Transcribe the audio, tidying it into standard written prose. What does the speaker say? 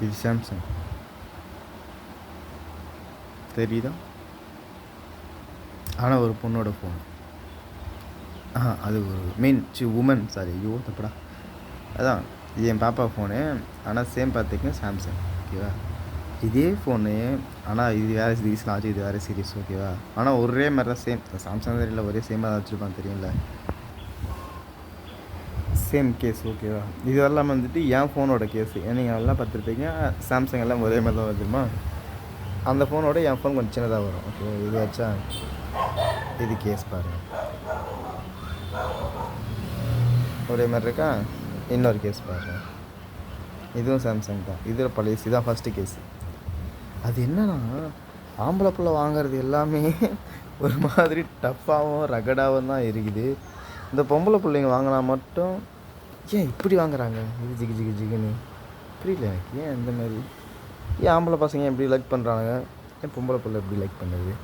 இது சாம்சங் தெரியுதா? ஆனால் ஒரு பொண்ணோட ஃபோன். அது ஒரு உமன், சாரி, ஐயோ தப்படா. அதான் இது என் பாப்பா ஃபோனு. ஆனால் சேம் பார்த்துக்கங்க சாம்சங், ஓகேவா? இதே ஃபோனு, ஆனால் இது வேறு சீரீஸ் ஆச்சு, இது வேறு சீரீஸ், ஓகேவா? ஆனால் ஒரே மாதிரி தான், சேம். சாம்சங் தெரியல, ஒரே சேமாக தான் வச்சுருப்பான், தெரியும்ல, சேம் கேஸ், ஓகேவா? இது எல்லாம் வந்துட்டு என் ஃபோனோட கேஸு. நீங்கள் எல்லாம் பார்த்துருப்பீங்க, சாம்சங் எல்லாம் ஒரே மாதிரி தான் வருதுமா. அந்த ஃபோனோட என் ஃபோன் கொஞ்சம் சின்னதாக வரும், ஓகே? இது வச்சா இது கேஸ் பாருங்கள், ஒரே மாதிரி இருக்கா? இன்னொரு கேஸ் பாருங்கள், இதுவும் சாம்சங் தான். இதில் பழைய இதுதான் ஃபஸ்ட்டு கேஸு. அது என்னன்னா, ஆம்பளை பிள்ளை வாங்கிறது எல்லாமே ஒரு மாதிரி டஃப்பாகவும் ரகடாகவும் தான் இருக்குது. இந்த பொம்பளை பிள்ளைங்க வாங்கினா மட்டும் ஏன் இப்படி வாங்குறாங்க? இது ஜிகு ஜிகு ஜிகுன்னு புரியல எனக்கு. ஏன் இந்த மாதிரி? ஏன் ஆம்பளை பசங்க எப்படி லைக் பண்ணுறாங்க? ஏன் பொம்பளை பிள்ளை எப்படி லைக் பண்ணுறது?